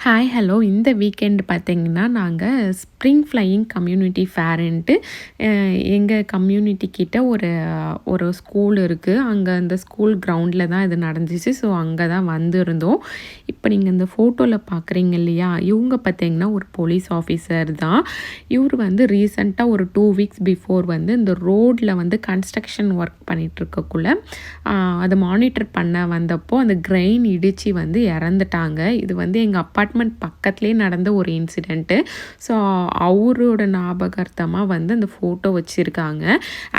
Hi hello இந்த weekend பார்த்தீங்கன்னா நாங்கள் ஸ்ப்ரிங் ஃப்ளையிங் கம்யூனிட்டி ஃபேருன்ட்டு எங்கள் கம்யூனிட்டி கிட்ட ஒரு ஒரு ஸ்கூல் இருக்குது. அங்கே அந்த ஸ்கூல் கிரவுண்டில் தான் இது நடந்துச்சு. ஸோ அங்கே தான் வந்திருந்தோம். இப்போ நீங்கள் இந்த ஃபோட்டோவில் பார்க்குறீங்க இல்லையா, இவங்க பார்த்தீங்கன்னா ஒரு போலீஸ் ஆஃபீஸர் தான். இவர் வந்து ரீசெண்டாக ஒரு 2 வீக்ஸ் பிஃபோர் வந்து இந்த ரோடில் வந்து கன்ஸ்ட்ரக்ஷன் ஒர்க் பண்ணிகிட்ருக்கக்குள்ள அதை மானிட்டர் பண்ண வந்தப்போ அந்த கிரெயின் இடித்து வந்து இறந்துட்டாங்க. இது வந்து எங்கள் அப்பார்ட்மெண்ட் பக்கத்துலேயே நடந்த ஒரு இன்சிடெண்ட்டு. ஸோ அவரோட ஞாபகார்த்தமாக வந்து அந்த ஃபோட்டோ வச்சுருக்காங்க.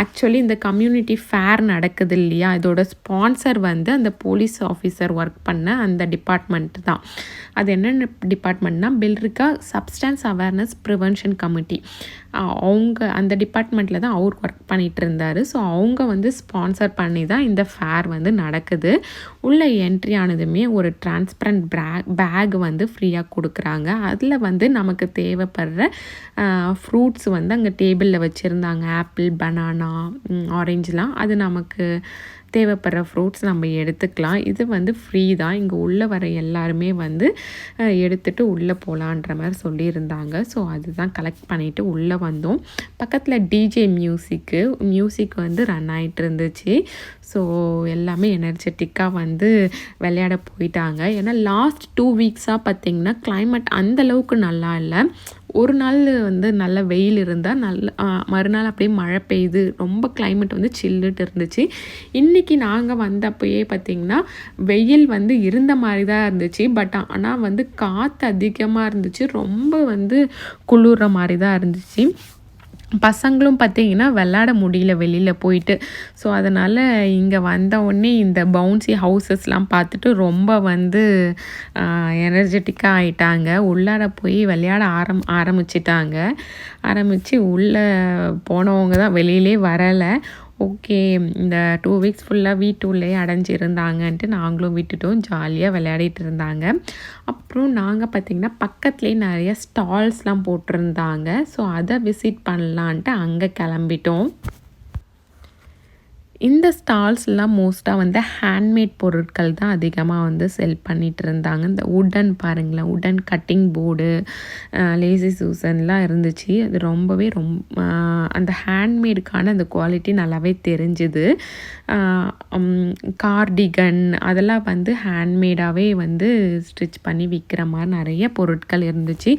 ஆக்சுவலி இந்த கம்யூனிட்டி ஃபேர் நடக்குது இல்லையா, இதோட ஸ்பான்சர் வந்து அந்த போலீஸ் ஆஃபீஸர் ஒர்க் பண்ண அந்த டிபார்ட்மெண்ட் தான். அது என்னென்ன டிபார்ட்மெண்ட்னா பெல்ரிக்கா சப்ஸ்டன்ஸ் அவேர்னஸ் ப்ரிவென்ஷன் கமிட்டி. அவங்க அந்த டிபார்ட்மெண்ட்டில் தான் அவர் ஒர்க் பண்ணிகிட்டு இருந்தார். ஸோ அவங்க வந்து ஸ்பான்சர் பண்ணி தான் இந்த ஃபேர் வந்து நடக்குது. உள்ளே என்ட்ரி ஆனதுமே ஒரு டிரான்ஸ்பரண்ட் பேக் வந்து ஃப்ரீயாக கொடுக்குறாங்க. அதில் வந்து நமக்கு தேவைப்படுற ஃப்ரூட்ஸ் வந்து அங்கே டேபிளில் வச்சுருந்தாங்க. ஆப்பிள், பனானா, ஆரஞ்சுலாம். அது நமக்கு தேவைப்படுற ஃப்ரூட்ஸ் நம்ம எடுத்துக்கலாம். இது வந்து ஃப்ரீ தான். இங்கே உள்ளே வர எல்லாருமே வந்து எடுத்துகிட்டு உள்ளே போகலான்ற மாதிரி சொல்லியிருந்தாங்க. ஸோ அதுதான் கலெக்ட் பண்ணிவிட்டு உள்ளே வந்தோம். பக்கத்தில் டிஜே மியூசிக் வந்து ரன் ஆகிட்டு இருந்துச்சு. ஸோ எல்லாமே எனர்ஜெட்டிக்காக வந்து விளையாட போயிட்டாங்க. ஏன்னா லாஸ்ட் 2 வீக்ஸாக பார்த்திங்கன்னா கிளைமேட் அந்தளவுக்கு நல்லா இல்லை. ஒரு நாள் வந்து நல்ல வெயில் இருந்தால் மறுநாள் அப்படியே மழை பெய்யுது. ரொம்ப கிளைமேட் வந்து சில்லுட்டு இருந்துச்சு. இன்றைக்கி நாங்கள் வந்தப்போயே பார்த்திங்கன்னா வெயில் வந்து இருந்த மாதிரி தான் இருந்துச்சு. பட் ஆனால் வந்து காற்று அதிகமாக இருந்துச்சு. ரொம்ப வந்து குளிர்ற மாதிரி தான் இருந்துச்சு. பசங்களும் பார்த்திங்கன்னா விளாட முடியல வெளியில் போயிட்டு. ஸோ அதனால் இங்கே வந்தவுடனே இந்த பவுன்சி ஹவுசஸ்லாம் பார்த்துட்டு ரொம்ப வந்து எனர்ஜெட்டிக்காக ஆகிட்டாங்க. உள்ளார போய் விளையாட ஆரம்பித்து உள்ளே போனவங்க தான் வெளியிலே வரலை. ஓகே, இந்த 2 வீக்ஸ் ஃபுல்லாக வீட்டுள்ளேயே அடைஞ்சிருந்தாங்கன்ட்டு நாங்களும் விட்டுட்டோம். ஜாலியாக விளையாடிட்டு இருந்தாங்க. அப்புறம் நாங்கள் பார்த்திங்கன்னா பக்கத்துலேயே நிறைய ஸ்டால்ஸ்லாம் போட்டிருந்தாங்க. ஸோ அதை விசிட் பண்ணலான்ட்டு அங்கே கிளம்பிட்டோம். இந்த ஸ்டால்ஸ்லாம் மோஸ்ட்டாக வந்து ஹேண்ட்மேட் பொருட்கள் தான் அதிகமாக வந்து செல் பண்ணிகிட்டு இருந்தாங்க. இந்த உடன் பாருங்களேன், உடன் கட்டிங் போர்டு, லேசி சூசன்லாம் இருந்துச்சு. அது ரொம்பவே அந்த ஹேண்ட்மேடுக்கான அந்த குவாலிட்டி நல்லாவே தெரிஞ்சுது. கார்டிகன் அதெல்லாம் வந்து ஹேண்ட்மேடாகவே வந்து ஸ்டிச் பண்ணி விற்கிற மாதிரி நிறைய பொருட்கள் இருந்துச்சு.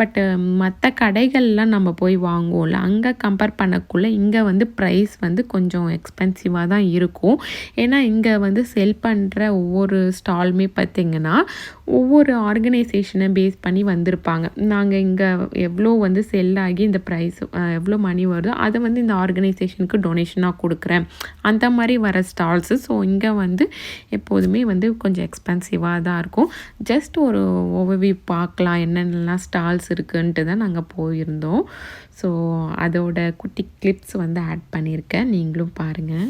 பட் மற்ற கடைகள்லாம் நம்ம போய் வாங்குவோம்ல, அங்கே கம்பேர் பண்ணக்குள்ளே இங்கே வந்து ப்ரைஸ் வந்து கொஞ்சம் எக்ஸ்பென்சிவாக தான் இருக்கும். ஏன்னா இங்கே வந்து செல் பண்ணுற ஒவ்வொரு ஸ்டாலுமே பார்த்திங்கன்னா ஒவ்வொரு ஆர்கனைசேஷனை பேஸ் பண்ணி வந்திருப்பாங்க. நாங்கள் இங்கே எவ்வளோ வந்து செல் ஆகி இந்த ப்ரைஸ் எவ்வளோ மணி வருதோ அதை வந்து இந்த ஆர்கனைசேஷனுக்கு டொனேஷனாக கொடுக்குறேன், அந்த மாதிரி வர ஸ்டால்ஸு. ஸோ இங்கே வந்து எப்போதுமே வந்து கொஞ்சம் எக்ஸ்பென்சிவாக தான் இருக்கும். ஜஸ்ட் ஒரு ஓவர்வியூ பார்க்கலாம் என்னென்னலாம் ஸ்டால்ஸ் இருக்குன்ட்டு தான் நாங்கள் போயிருந்தோம். ஸோ அதோட குட்டி கிளிப்ஸ் வந்து ஆட் பண்ணியிருக்கேன், நீங்களும் பாருங்கள்.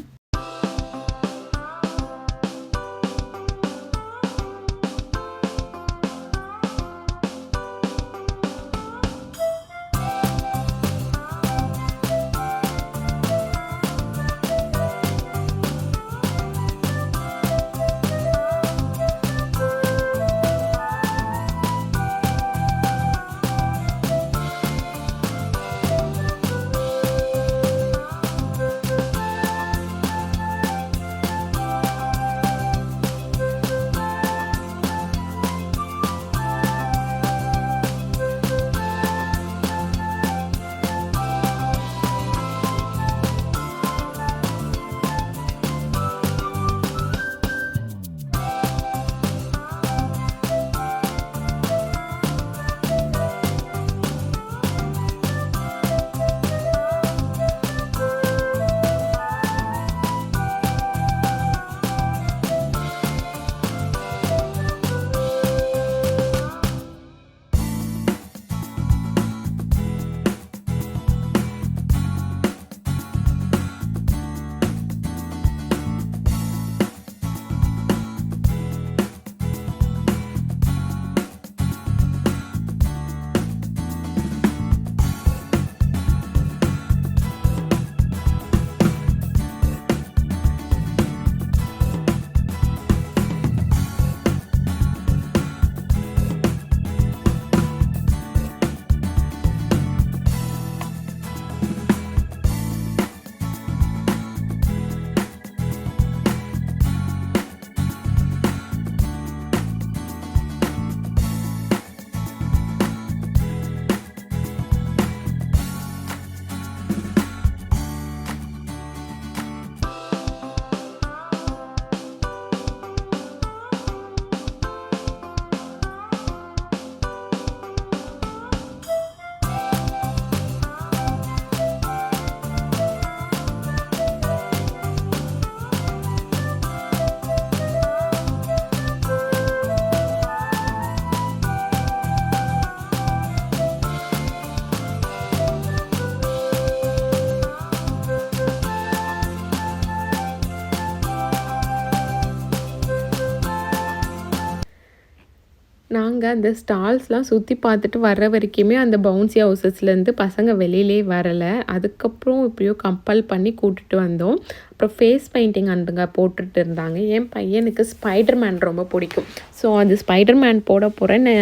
நாங்க அந்த ஸ்டால்ஸ்லாம் சுத்தி பார்த்துட்டு வர்ற வரைக்குமே அந்த பவுன்சி ஹவுசஸ்லேருந்து பசங்க வெளியிலே வரல. அதுக்கப்புறம் எப்படியோ கம்பல் பண்ணி கூட்டிட்டு வந்தோம். அப்புறம் ஃபேஸ் பெயிண்டிங் அங்க போட்டுட்டு இருந்தாங்க. என் பையனுக்கு ஸ்பைடர் மேன் ரொம்ப பிடிக்கும். ஸோ அது ஸ்பைடர் மேன் போட போகிறேன்னு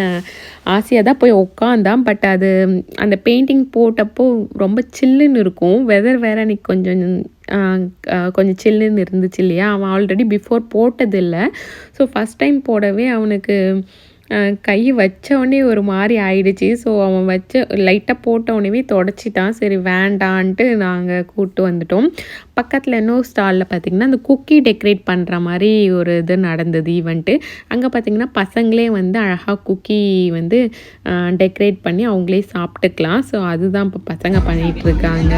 ஆசையாக தான் போய் உட்காந்தான். பட் அது அந்த பெயிண்டிங் போட்டப்போ ரொம்ப சில்லுன்னு இருக்கும். வெதர் வேறு அன்றைக்கி கொஞ்சம் சில்லுன்னு இருந்துச்சு இல்லையா. அவன் ஆல்ரெடி பிஃபோர் போட்டதில்லை. ஸோ ஃபஸ்ட் டைம் போடவே அவனுக்கு கை வச்சோடனே ஒரு மாதிரி ஆயிடுச்சு. ஸோ அவன் லைட்டாக போட்டோடனே தொடச்சிட்டான். சரி வேண்டான்ட்டு நாங்கள் கூப்பிட்டு வந்துட்டோம். பக்கத்தில் இன்னொரு ஸ்டாலில் பார்த்திங்கன்னா அந்த குக்கி டெக்கரேட் பண்ணுற மாதிரி ஒரு இது நடந்தது ஈவெண்ட்டு. அங்கே பார்த்திங்கன்னா பசங்களே வந்து அழகாக குக்கி வந்து டெக்கரேட் பண்ணி அவங்களே சாப்பிட்டுக்கலாம். ஸோ அதுதான் இப்போ பசங்க பண்ணிகிட்ருக்காங்க.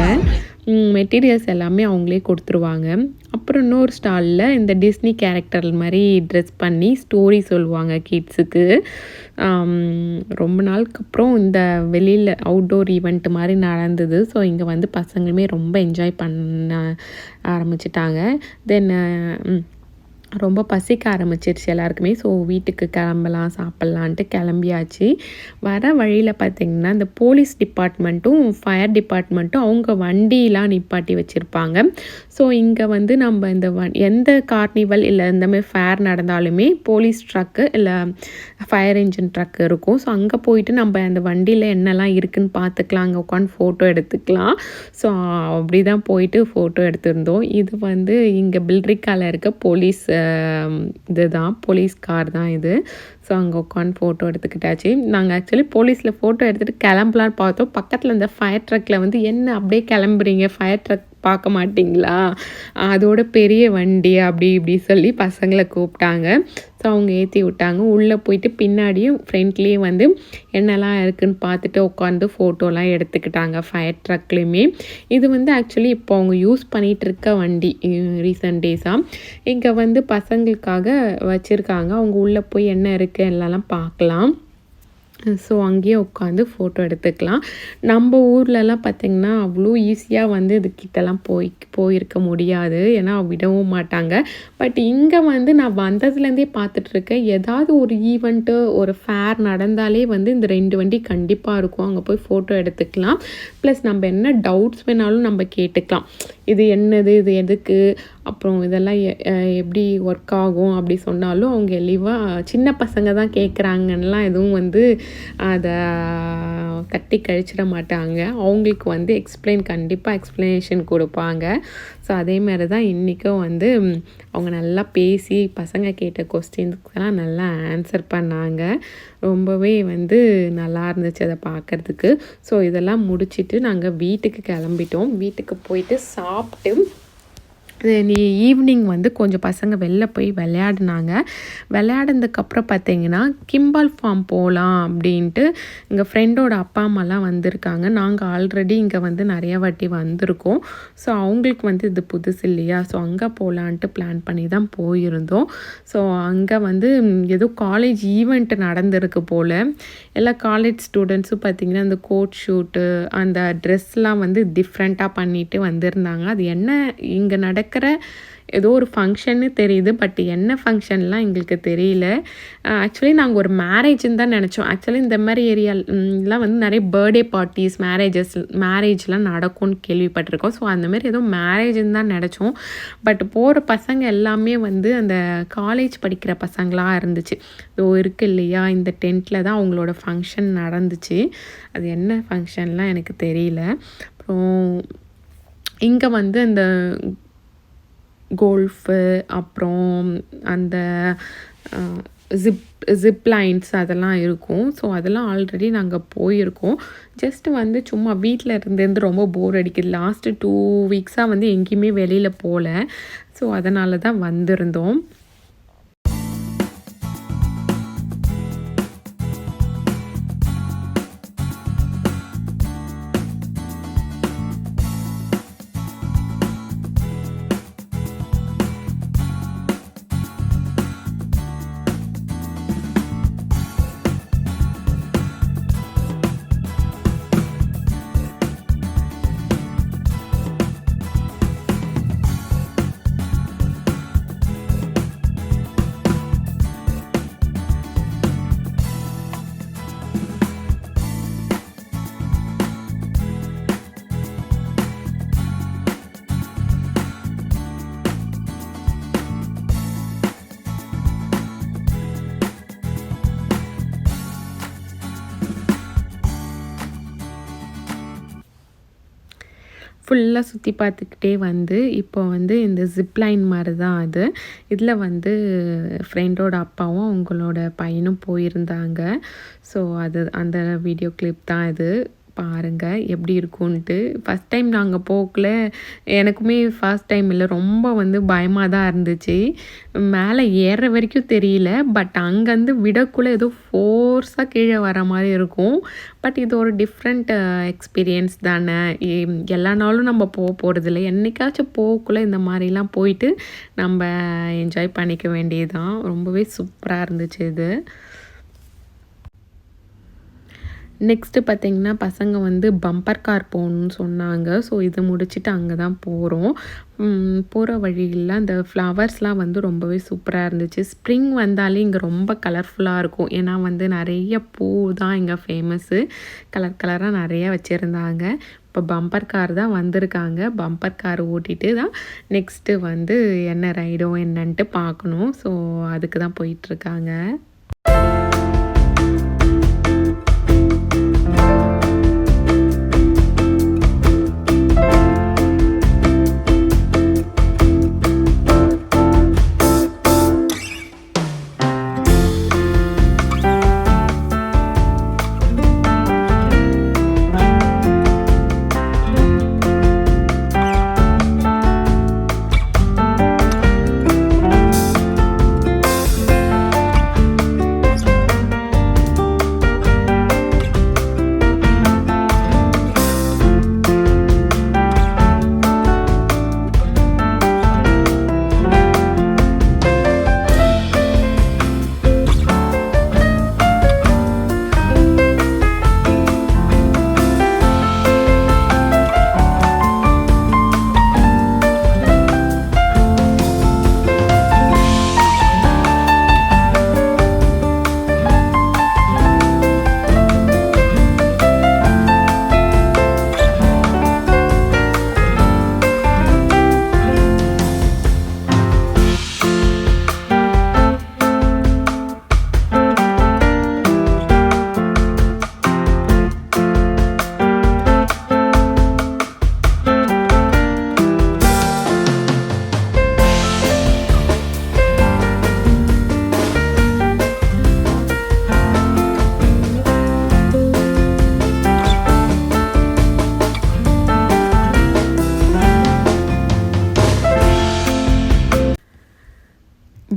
மெட்டீரியல்ஸ் எல்லாமே அவங்களே கொடுத்துருவாங்க. அப்புறம் இன்னொரு ஸ்டாலில் இந்த டிஸ்னி கேரக்டர் மாதிரி ட்ரெஸ் பண்ணி ஸ்டோரி சொல்லுவாங்க கிட்ஸுக்கு. ரொம்ப நாளுக்கு அப்புறம் இந்த வெளியில் அவுட்டோர் ஈவெண்ட் மாதிரி நடந்தது. ஸோ இங்கே வந்து பசங்களுமே ரொம்ப என்ஜாய் பண்ண ஆரம்பிச்சிட்டாங்க. தென் ரொம்ப பசிக்க ஆரம்பிச்சிருச்சு எல்லாருக்குமே. ஸோ வீட்டுக்கு கிளம்பலாம் சாப்பிட்லான்ட்டு கிளம்பியாச்சு. வர வழியில் பார்த்திங்கன்னா இந்த போலீஸ் டிபார்ட்மெண்ட்டும் ஃபயர் டிபார்ட்மெண்ட்டும் அவங்க வண்டிலாம் நிப்பாட்டி வச்சுருப்பாங்க. ஸோ இங்கே வந்து நம்ம இந்த எந்த கார்னிவல் இல்லை இந்தமாதிரி ஃபேர் நடந்தாலுமே போலீஸ் ட்ரக்கு இல்லை ஃபயர் இன்ஜின் ட்ரக் இருக்கும். ஸோ அங்கே போயிட்டு நம்ம அந்த வண்டியில் என்னெல்லாம் இருக்குதுன்னு பார்த்துக்கலாம். அங்கே உட்காந்து ஃபோட்டோ எடுத்துக்கலாம். ஸோ அப்படி தான் போயிட்டு ஃபோட்டோ எடுத்திருந்தோம். இது வந்து இங்கே பில்ட்ரிக்காவில் இருக்க போலீஸ் இதுதான் போலீஸ் கார் தான் இது. ஸோ அங்கே உட்காந்து ஃபோட்டோ எடுத்துக்கிட்டாச்சு. நாங்கள் ஆக்சுவலி போலீஸில் ஃபோட்டோ எடுத்துகிட்டு கிளம்பலான்னு பார்த்தோம். பக்கத்தில் இந்த ஃபயர் ட்ரக்கில் வந்து என்ன அப்படியே கிளம்புறீங்க, ஃபயர் ட்ரக் பார்க்க மாட்டிங்களா, அதோட பெரிய வண்டி அப்படி இப்படி சொல்லி பசங்களை கூப்பிட்டாங்க. ஸோ அவங்க ஏற்றி விட்டாங்க. உள்ளே போயிட்டு பின்னாடியும் ஃப்ரண்ட்லேயும் வந்து என்னெல்லாம் இருக்குதுன்னு பார்த்துட்டு உட்காந்து ஃபோட்டோலாம் எடுத்துக்கிட்டாங்க ஃபயர் ட்ரக்லேயுமே. இது வந்து ஆக்சுவலி இப்போ அவங்க யூஸ் பண்ணிகிட்டு இருக்க வண்டி ரீசன்ட் டேஸாக இங்கே வந்து பசங்களுக்காக வச்சுருக்காங்க. அவங்க உள்ளே போய் என்ன இருக்குது எல்லாம் பார்க்கலாம். ஸோ அங்கேயே உட்காந்து ஃபோட்டோ எடுத்துக்கலாம். நம்ம ஊர்லலாம் பார்த்திங்கன்னா அவ்வளோ ஈஸியாக வந்து இதுக்கிட்டலாம் போயிருக்க முடியாது. ஏன்னா விடவும் மாட்டாங்க. பட் இங்கே வந்து நான் வந்ததுலேருந்தே பார்த்துட்ருக்கேன். ஏதாவது ஒரு ஈவெண்ட்டு ஒரு ஃபேர் நடந்தாலே வந்து இந்த 2 வண்டி கண்டிப்பாக இருக்கும். அங்கே போய் ஃபோட்டோ எடுத்துக்கலாம். ப்ளஸ் நம்ம என்ன டவுட்ஸ் வேணாலும் நம்ம கேட்டுக்கலாம். இது என்னது, இது எதுக்கு, அப்புறம் இதெல்லாம் எப்படி ஒர்க் ஆகும் அப்படி சொன்னாலும் அவங்க எளிவாக சின்ன பசங்க தான் கேட்குறாங்கன்னெலாம் எதுவும் வந்து அதை தட்டி கழிச்சிட மாட்டாங்க. அவங்களுக்கு வந்து கண்டிப்பாக எக்ஸ்ப்ளனேஷன் கொடுப்பாங்க. ஸோ அதேமாதிரி தான் இன்றைக்கும் வந்து அவங்க நல்லா பேசி பசங்க கேட்ட கொஸ்டின்ஸ்க்கெல்லாம் நல்லா ஆன்சர் பண்ணாங்க. ரொம்பவே வந்து நல்லா இருந்துச்சு அதை பார்க்குறதுக்கு. ஸோ இதெல்லாம் முடிச்சுட்டு நாங்கள் வீட்டுக்கு கிளம்பிட்டோம். வீட்டுக்கு போயிட்டு சாப்பிட்டு ஈவினிங் வந்து கொஞ்சம் பசங்க வெளில போய் விளையாடுனதுக்கப்புறம் பார்த்திங்கன்னா கிம்பால் ஃபார்ம் போகலாம் அப்படின்ட்டு எங்கள் ஃப்ரெண்டோட அப்பா அம்மாலாம் வந்திருக்காங்க. நாங்கள் ஆல்ரெடி இங்கே வந்து நிறைய வாட்டி வந்திருக்கோம். ஸோ அவங்களுக்கு வந்து இது புதுசு இல்லையா. ஸோ அங்கே போகலான்ட்டு பிளான் பண்ணி தான் போயிருந்தோம். ஸோ அங்கே வந்து ஏதோ காலேஜ் ஈவெண்ட் நடந்திருக்கு போல். எல்லா காலேஜ் ஸ்டூடெண்ட்ஸும் பார்த்திங்கன்னா அந்த கோட் ஷூட்டு அந்த ட்ரெஸ்லாம் வந்து டிஃப்ரெண்ட்டாக பண்ணிட்டு வந்திருந்தாங்க. அது என்ன இங்கே நடக்கிற ஏதோ ஒரு ஃபங்க்ஷன்னு தெரியுது. பட் என்ன ஃபங்க்ஷன்லாம் எங்களுக்கு தெரியல. ஆக்சுவலி நாங்கள் ஒரு மேரேஜ்ன்னு தான் நினச்சோம். ஆக்சுவலி இந்த மாதிரி ஏரியாலாம் வந்து நிறைய பர்த்டே பார்ட்டிஸ் மேரேஜ்லாம் நடக்கும்னு கேள்விப்பட்டிருக்கோம். ஸோ அந்தமாரி ஏதோ மேரேஜ்ன்னு தான் நினச்சோம். பட் போகிற பசங்க எல்லாமே வந்து அந்த காலேஜ் படிக்கிற பசங்களாக இருந்துச்சு. ஸோ இருக்குது இல்லையா, இந்த டென்ட்டில் தான் அவங்களோட ஃபங்க்ஷன் நடந்துச்சு. அது என்ன ஃபங்க்ஷன்லாம் எனக்கு தெரியல. அப்புறம் இங்கே வந்து அந்த கோல்ஃபு அப்புறம் அந்த ஜிப் லைன்ஸ் அதெல்லாம் இருக்கும். ஸோ அதெல்லாம் ஆல்ரெடி நாங்கள் போயிருக்கோம். ஜஸ்ட்டு வந்து சும்மா வீட்டில் இருந்து ரொம்ப போர் அடிக்குது. லாஸ்ட்டு 2 வீக்ஸாக வந்து எங்கேயுமே வெளியில் போகல. ஸோ அதனால தான் வந்திருந்தோம். ஃபுல்லாக சுற்றி பார்த்துக்கிட்டே வந்து இப்போ வந்து இந்த ஜிப்லைன் மாதிரி தான் அது. இதில் வந்து ஃப்ரெண்டோட அப்பாவும் அவங்களோட பையனும் போயிருந்தாங்க. ஸோ அது அந்த வீடியோ கிளிப் தான் இது. பாருங்கள் எப்படி இருக்குன்ட்டு. ஃபஸ்ட் டைம் நாங்கள் போகல, எனக்குமே ஃபர்ஸ்ட் டைம் இல்லை, ரொம்ப வந்து பயமாக தான் இருந்துச்சு. மேலே ஏறுற வரைக்கும் தெரியல, பட் அங்கேருந்து விடக்குள்ளே ஏதோ ஃபோர்ஸாக கீழே வர மாதிரி இருக்கும். பட் இது ஒரு டிஃப்ரெண்ட் எக்ஸ்பீரியன்ஸ் தானே. எல்லா நாளும் நம்ம போகிறதில்ல, என்றைக்காச்சும் போகக்குள்ளே இந்த மாதிரிலாம் போயிட்டு நம்ம என்ஜாய் பண்ணிக்க வேண்டியது தான். ரொம்பவே சூப்பராக இருந்துச்சு இது. நெக்ஸ்ட்டு பார்த்திங்கன்னா பசங்க வந்து பம்பர் கார் போகணுன்னு சொன்னாங்க. ஸோ இதை முடிச்சுட்டு அங்கே தான் போகிறோம். போகிற வழியில் அந்த ஃப்ளவர்ஸ்லாம் வந்து ரொம்பவே சூப்பராக இருந்துச்சு. ஸ்ப்ரிங் வந்தாலே இங்கே ரொம்ப கலர்ஃபுல்லாக இருக்கும். ஏன்னா வந்து நிறைய பூ தான் இங்கே ஃபேமஸ்ஸு. கலர் கலராக நிறையா வச்சுருந்தாங்க. இப்போ பம்பர் கார் தான் வந்திருக்காங்க. பம்பர் கார் ஓட்டிகிட்டு தான் நெக்ஸ்ட்டு வந்து என்ன ரைடோ என்னன்ட்டு பார்க்கணும். ஸோ அதுக்கு தான் போயிட்டுருக்காங்க.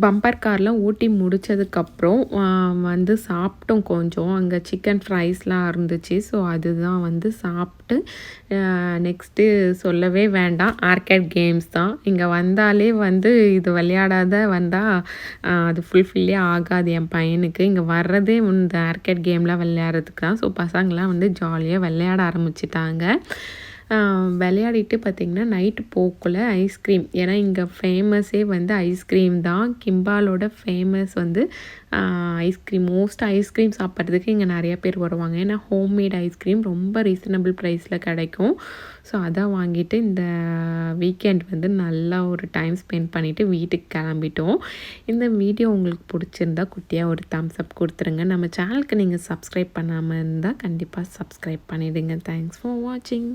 பம்பர் கார்லாம் ஓட்டி முடித்ததுக்கப்புறம் வந்து சாப்பிட்டோம் கொஞ்சம். அங்கே சிக்கன் ஃப்ரைஸ்லாம் இருந்துச்சு. ஸோ அதுதான் வந்து சாப்பிட்டு நெக்ஸ்ட்டு சொல்லவே வேண்டாம், ஆர்கேட் கேம்ஸ் தான். இங்கே வந்தாலே வந்து இது விளையாடாத வந்தால் அது ஃபுல்ஃபில்லே ஆகாது என் பையனுக்கு. இங்கே வர்றதே இந்த ஆர்கேட் கேம்லாம் விளையாடுறதுக்கு தான். ஸோ பசங்களாம் வந்து ஜாலியாக விளையாட ஆரம்பிச்சிட்டாங்க. விளையாடிட்டு பார்த்திங்கன்னா நைட்டு போக்குள்ள ஐஸ்கிரீம், ஏன்னா இங்கே ஃபேமஸே வந்து ஐஸ்கிரீம் தான். கிம்பாலோட ஃபேமஸ் வந்து ஐஸ்கிரீம். மோஸ்ட் ஐஸ்கிரீம் சாப்பிட்றதுக்கு இங்கே நிறையா பேர் வருவாங்க. ஏன்னா ஹோம்மேட் ஐஸ்கிரீம் ரொம்ப ரீசனபிள் ப்ரைஸில் கிடைக்கும். ஸோ அதான் வாங்கிட்டு இந்த வீக்கெண்ட் வந்து நல்லா ஒரு டைம் ஸ்பெண்ட் பண்ணிவிட்டு வீட்டுக்கு கிளம்பிட்டோம். இந்த வீடியோ உங்களுக்கு பிடிச்சிருந்தா குட்டியாக ஒரு தம்ஸ் அப் கொடுத்துருங்க. நம்ம சேனலுக்கு நீங்கள் சப்ஸ்கிரைப் பண்ணாமல் இருந்தால் கண்டிப்பாக சப்ஸ்கிரைப் பண்ணிவிடுங்க. தேங்க்ஸ் ஃபார் வாட்சிங்.